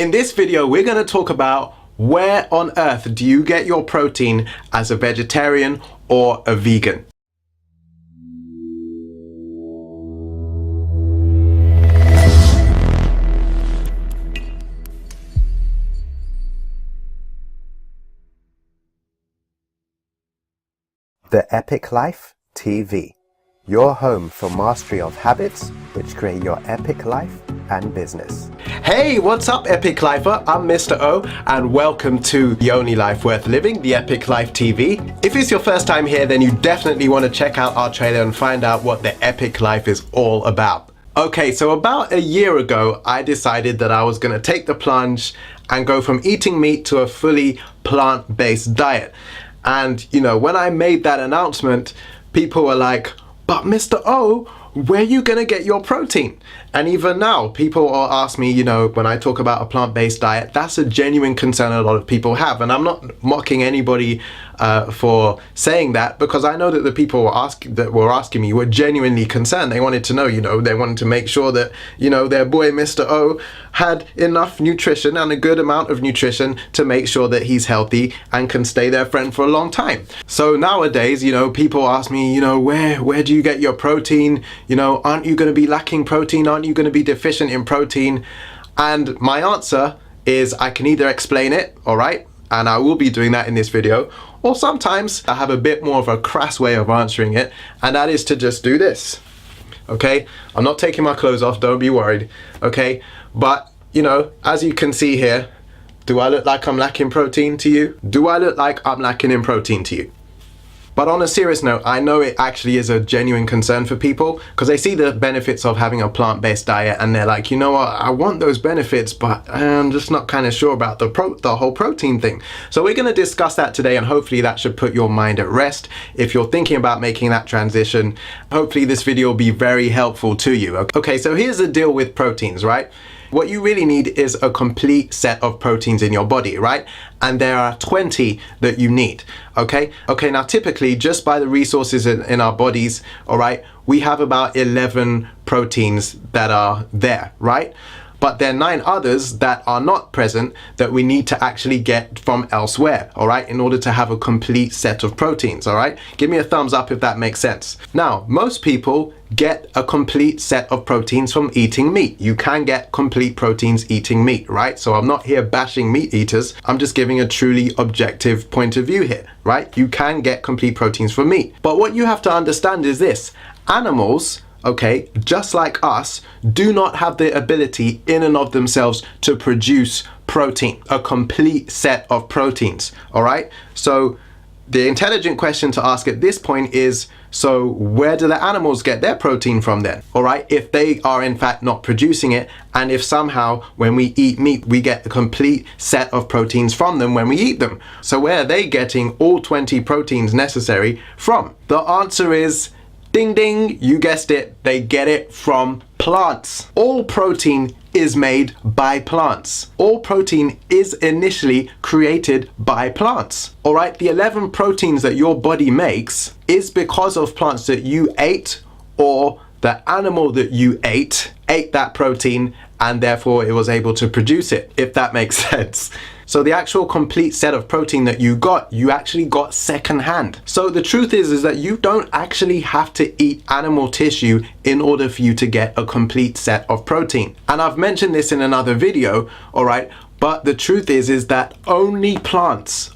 In this video, we're going to talk about where on earth do you get your protein as a vegetarian or a vegan. The Epic Life TV, your home for mastery of habits which create your epic life and business. Hey, what's up, Epic Lifer? I'm Mr. O, and welcome to The Only Life Worth Living, the Epic Life TV. If it's your first time here, then you definitely want to check out our trailer and find out what the Epic Life is all about. Okay, so about a year ago, I decided that I was going to take the plunge and go from eating meat to a fully plant-based diet. And, you know, when I made that announcement, people were like, but Mr. O, where are you going to get your protein? And even now, people will ask me, you know, when I talk about a plant-based diet, that's a genuine concern a lot of people have. And I'm not mocking anybody for saying that, because I know that the people that were asking me were genuinely concerned. They wanted to know, you know, they wanted to make sure that, you know, their boy Mr. O had enough nutrition and a good amount of nutrition to make sure that he's healthy and can stay their friend for a long time. So nowadays, you know, people ask me, you know, where do you get your protein? You know, aren't you going to be lacking protein? Aren't you going to be deficient in protein? And my answer is I can either explain it, all right, and I will be doing that in this video, or sometimes I have a bit more of a crass way of answering it, and that is to just do this. Okay, I'm not taking my clothes off, don't be worried. Okay, but you know, as you can see here, do I look like I'm lacking protein to you? Do I look like I'm lacking in protein to you? But on a serious note, I know it actually is a genuine concern for people, because they see the benefits of having a plant-based diet and they're like, you know what, I want those benefits, but I'm just not kind of sure about the whole protein thing. So we're going to discuss that today, and hopefully that should put your mind at rest. If you're thinking about making that transition, hopefully this video will be very helpful to you. Okay, so here's the deal with proteins, right? What you really need is a complete set of proteins in your body, right? And there are 20 that you need, okay? Okay, now typically, just by the resources in our bodies, all right, we have about 11 proteins that are there, right? But there are 9 others that are not present that we need to actually get from elsewhere, all right, in order to have a complete set of proteins, all right? Give me a thumbs up if that makes sense. Now, most people get a complete set of proteins from eating meat. You can get complete proteins eating meat, right? So I'm not here bashing meat eaters. I'm just giving a truly objective point of view here, right? You can get complete proteins from meat. But what you have to understand is this: animals, okay, just like us, do not have the ability in and of themselves to produce protein, a complete set of proteins, all right? So the intelligent question to ask at this point is, so where do the animals get their protein from then? All right, if they are in fact not producing it, and if somehow when we eat meat, we get a complete set of proteins from them when we eat them. So where are they getting all 20 proteins necessary from? The answer is, ding ding, you guessed it, they get it from plants. All protein is made by plants. All protein is initially created by plants. All right, the 11 proteins that your body makes is because of plants that you ate, or the animal that you ate that protein, and therefore it was able to produce it, if that makes sense. So the actual complete set of protein that you actually got secondhand. So the truth is that you don't actually have to eat animal tissue in order for you to get a complete set of protein. And I've mentioned this in another video, all right? But the truth is that only plants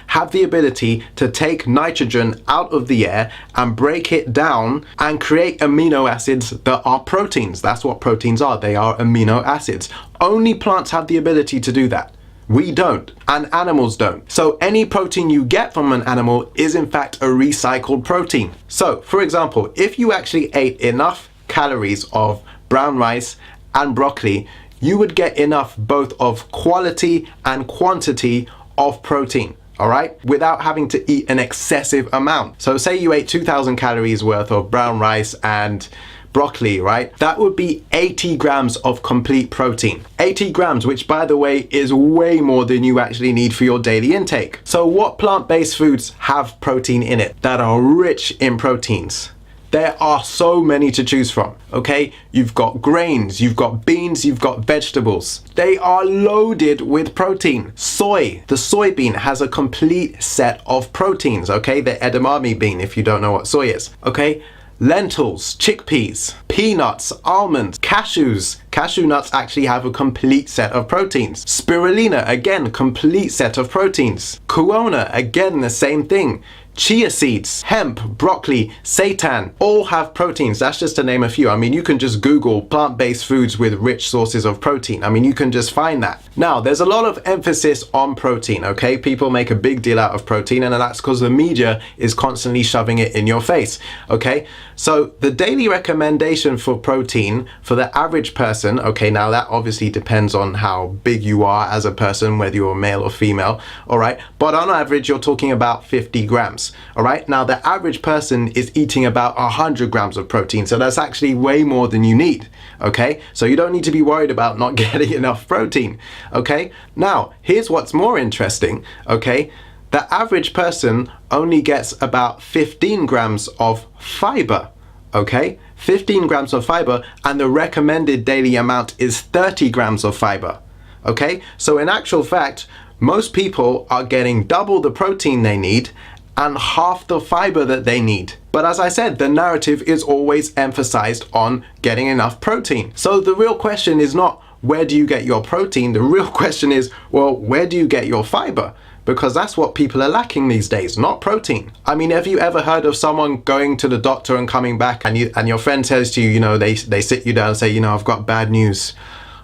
have the ability to take nitrogen out of the air and break it down and create amino acids that are proteins. That's what proteins are. They are amino acids. Only plants have the ability to do that. We don't, and animals don't. So any protein you get from an animal is in fact a recycled protein. So for example, if you actually ate enough calories of brown rice and broccoli, you would get enough both of quality and quantity of protein, all right, without having to eat an excessive amount. So say you ate 2,000 calories worth of brown rice and broccoli, right? That would be 80 grams of complete protein. 80 grams, which by the way is way more than you actually need for your daily intake. So what plant-based foods have protein in it that are rich in proteins? There are so many to choose from, okay? You've got grains, you've got beans, you've got vegetables. They are loaded with protein. Soy, the soybean has a complete set of proteins, okay? The edamame bean, if you don't know what soy is, okay? Lentils, chickpeas, peanuts, almonds, cashews. Cashew nuts actually have a complete set of proteins. Spirulina, again, complete set of proteins. Quinoa, again, the same thing. Chia seeds, hemp, broccoli, seitan, all have proteins. That's just to name a few. I mean, you can just Google plant-based foods with rich sources of protein. I mean, you can just find that. Now, there's a lot of emphasis on protein, okay? People make a big deal out of protein, and that's because the media is constantly shoving it in your face, okay? So the daily recommendation for protein for the average person, okay, now that obviously depends on how big you are as a person, whether you're male or female, all right? But on average, you're talking about 50 grams. All right, now the average person is eating about 100 grams of protein, so that's actually way more than you need, okay? So you don't need to be worried about not getting enough protein, okay? Now, here's what's more interesting, okay? The average person only gets about 15 grams of fiber, okay? 15 grams of fiber, and the recommended daily amount is 30 grams of fiber, okay? So in actual fact, most people are getting double the protein they need and half the fiber that they need. But as I said, the narrative is always emphasized on getting enough protein. So the real question is not where do you get your protein? The real question is, well, where do you get your fiber? Because that's what people are lacking these days, not protein. I mean, have you ever heard of someone going to the doctor and coming back and your friend says to you, you know, they sit you down and say, you know, I've got bad news,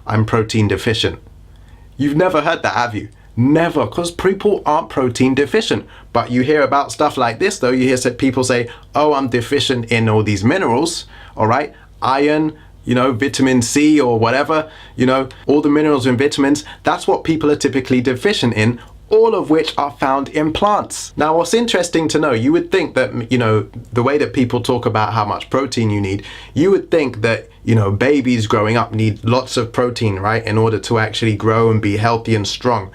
I'm protein deficient. You've never heard that, have you? Never, because people aren't protein deficient. But you hear about stuff like this though. You hear people say, oh, I'm deficient in all these minerals, all right? Iron, you know, vitamin C or whatever, you know, all the minerals and vitamins. That's what people are typically deficient in, all of which are found in plants. Now, what's interesting to know, you would think that, you know, the way that people talk about how much protein you need, you would think that, you know, babies growing up need lots of protein, right, in order to actually grow and be healthy and strong.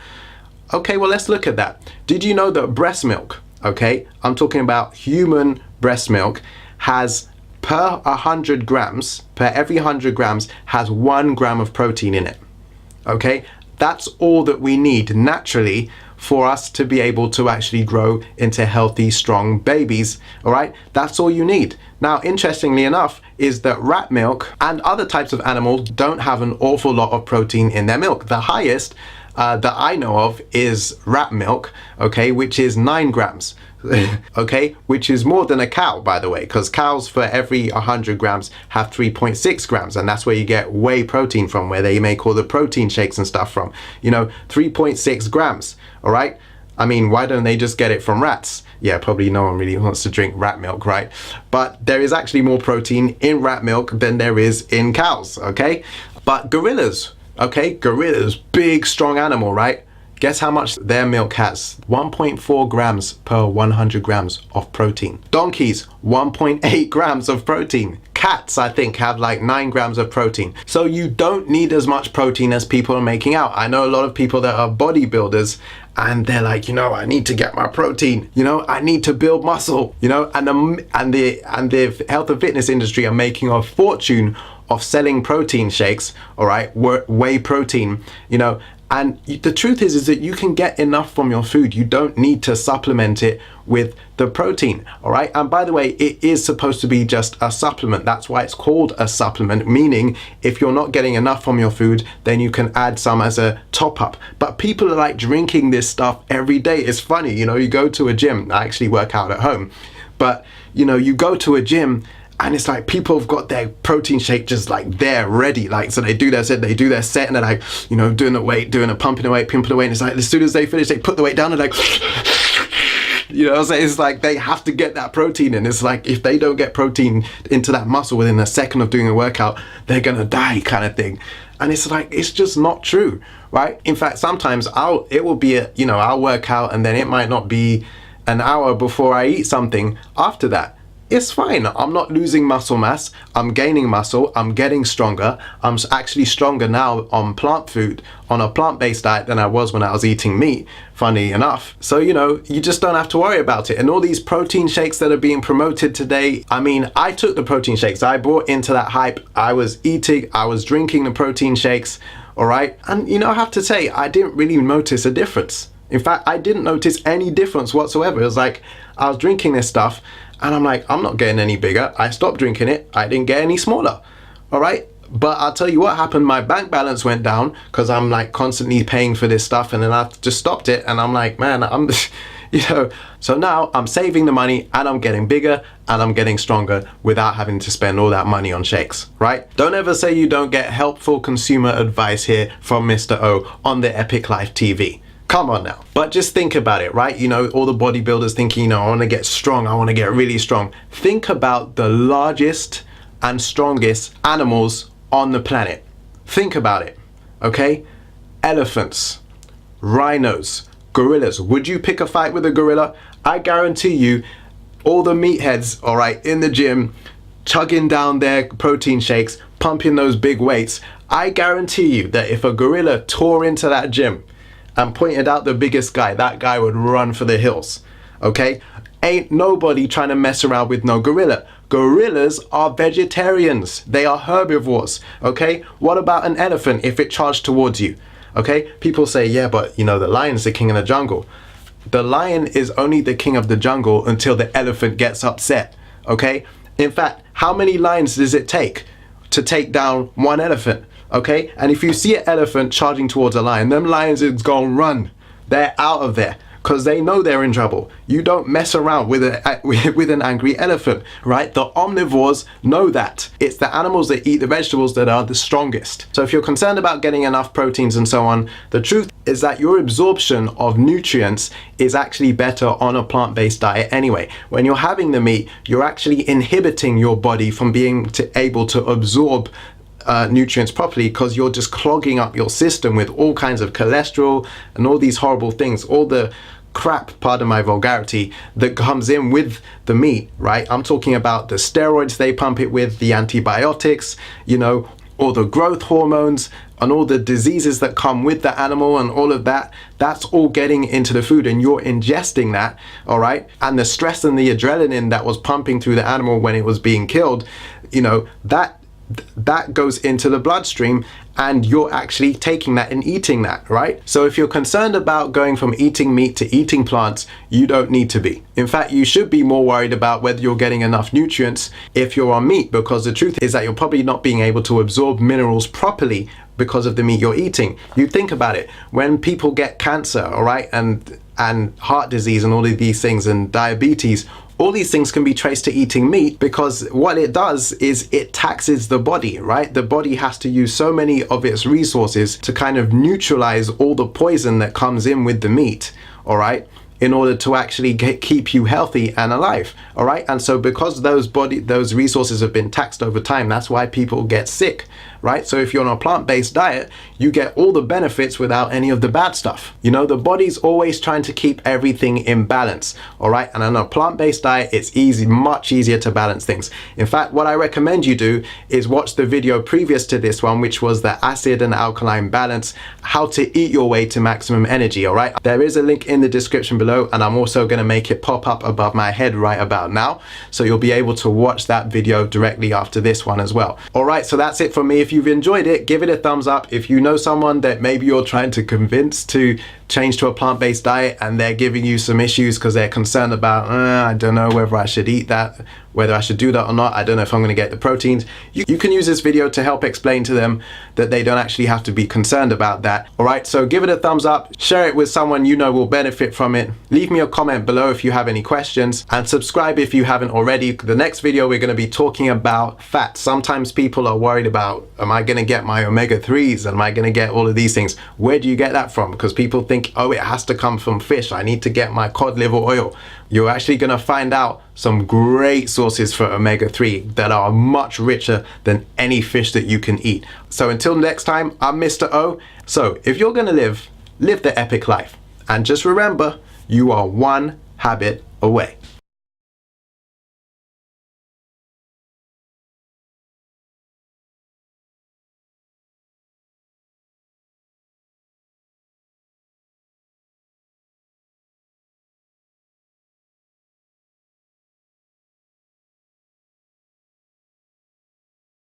Okay, well, let's look at that. Did you know that breast milk, okay, I'm talking about human breast milk, has per 100 grams, per every 100 grams, has 1 gram of protein in it, okay? That's all that we need naturally for us to be able to actually grow into healthy, strong babies, all right? That's all you need. Now, interestingly enough, is that rat milk and other types of animals don't have an awful lot of protein in their milk. The highest that I know of is rat milk, okay, which is 9 grams, okay, which is more than a cow, by the way, because cows for every 100 grams have 3.6 grams, and that's where you get whey protein from, where they make all the protein shakes and stuff from, you know, 3.6 grams, all right? I mean, why don't they just get it from rats? Yeah, probably no one really wants to drink rat milk, right? But there is actually more protein in rat milk than there is in cows, okay? But gorillas, okay, gorillas, big, strong animal, right? Guess how much their milk has? 1.4 grams per 100 grams of protein. Donkeys, 1.8 grams of protein. Cats, I think, have like 9 grams of protein. So you don't need as much protein as people are making out. I know a lot of people that are bodybuilders and they're like, you know, I need to get my protein, you know, I need to build muscle, you know, and the health and fitness industry are making a fortune of selling protein shakes, all right, whey protein, you know, and the truth is that you can get enough from your food. You don't need to supplement it with the protein, all right? And by the way, it is supposed to be just a supplement. That's why it's called a supplement, meaning if you're not getting enough from your food, then you can add some as a top up. But people are like drinking this stuff every day. It's funny, you know, you go to a gym. I actually work out at home, but you know, you go to a gym and it's like people have got their protein shake just like there ready, like, so they do their set and they're like, you know, pumping the weight, and it's like as soon as they finish, they put the weight down and like, you know, so it's like they have to get that protein in. It's like if they don't get protein into that muscle within a second of doing a workout, they're gonna die, kind of thing. And it's like, it's just not true, right? In fact, sometimes I'll work out and then it might not be an hour before I eat something after that. it's fine. I'm not losing muscle mass. I'm gaining muscle. I'm getting stronger. I'm actually stronger now on plant food, on a plant-based diet than I was when I was eating meat, funny enough. So, you know, you just don't have to worry about it. And all these protein shakes that are being promoted today, I mean, I took the protein shakes. I bought into that hype. I was drinking the protein shakes, all right? And, you know, I have to say, I didn't really notice a difference. In fact, I didn't notice any difference whatsoever. It was like, I was drinking this stuff, and I'm like, I'm not getting any bigger. I stopped drinking it. I didn't get any smaller. All right. But I'll tell you what happened. My bank balance went down because I'm like constantly paying for this stuff. And then I just stopped it. And I'm like, man, you know, so now I'm saving the money and I'm getting bigger and I'm getting stronger without having to spend all that money on shakes, right? Don't ever say you don't get helpful consumer advice here from Mr. O on the Epic Life TV. Come on now. But just think about it, right? You know, all the bodybuilders thinking, you know, I want to get strong. I want to get really strong. Think about the largest and strongest animals on the planet. Think about it, okay? Elephants, rhinos, gorillas. Would you pick a fight with a gorilla? I guarantee you, all the meatheads, all right, in the gym, chugging down their protein shakes, pumping those big weights. I guarantee you that if a gorilla tore into that gym and pointed out the biggest guy, that guy would run for the hills, okay? Ain't nobody trying to mess around with no gorilla. Gorillas are vegetarians. They are herbivores, okay? What about an elephant if it charged towards you, okay? People say, yeah, but you know, the lion's the king of the jungle. The lion is only the king of the jungle until the elephant gets upset, okay? In fact, how many lions does it take to take down one elephant? Okay, and if you see an elephant charging towards a lion, them lions is gonna run. They're out of there because they know they're in trouble. You don't mess around with an angry elephant, right? The omnivores know that. It's the animals that eat the vegetables that are the strongest. So if you're concerned about getting enough proteins and so on, the truth is that your absorption of nutrients is actually better on a plant-based diet anyway. When you're having the meat, you're actually inhibiting your body from being able to absorb nutrients properly because you're just clogging up your system with all kinds of cholesterol and all these horrible things, all the crap, pardon my vulgarity, that comes in with the meat, right? I'm talking about the steroids they pump it with, the antibiotics, you know, all the growth hormones and all the diseases that come with the animal and all of that. That's all getting into the food and you're ingesting that, all right? And the stress and the adrenaline that was pumping through the animal when it was being killed, you know, that goes into the bloodstream and you're actually taking that and eating that, right? So if you're concerned about going from eating meat to eating plants, you don't need to be. In fact, you should be more worried about whether you're getting enough nutrients if you're on meat, because the truth is that you're probably not being able to absorb minerals properly because of the meat you're eating. You think about it, when people get cancer, all right, and heart disease and all of these things and diabetes, all these things can be traced to eating meat because what it does is it taxes the body, right? The body has to use so many of its resources to kind of neutralize all the poison that comes in with the meat, all right? In order to actually keep you healthy and alive, all right? And so because those resources have been taxed over time, that's why people get sick, right? So if you're on a plant-based diet, you get all the benefits without any of the bad stuff. You know, the body's always trying to keep everything in balance, all right? And on a plant-based diet, it's easy, much easier to balance things. In fact, what I recommend you do is watch the video previous to this one, which was the acid and alkaline balance, how to eat your way to maximum energy, all right? There is a link in the description below, and I'm also gonna make it pop up above my head right about now. So you'll be able to watch that video directly after this one as well. All right, so that's it from me. If you've enjoyed it, give it a thumbs up. If you know someone that maybe you're trying to convince to change to a plant-based diet and they're giving you some issues because they're concerned about, I don't know whether I should eat that, whether I should do that or not, I don't know if I'm going to get the proteins, you can use this video to help explain to them that they don't actually have to be concerned about that. All right, so give it a thumbs up, share it with someone you know will benefit from it, leave me a comment below if you have any questions, and subscribe if you haven't already. The next video we're going to be talking about fat. Sometimes people are worried about, am I going to get my omega-3s? Am I going to get all of these things? Where do you get that from? Because people think, oh, it has to come from fish. I need to get my cod liver oil. You're actually going to find out some great sources for omega-3 that are much richer than any fish that you can eat. So until next time, I'm Mr. O. So if you're going to live the epic life. And just remember, you are one habit away.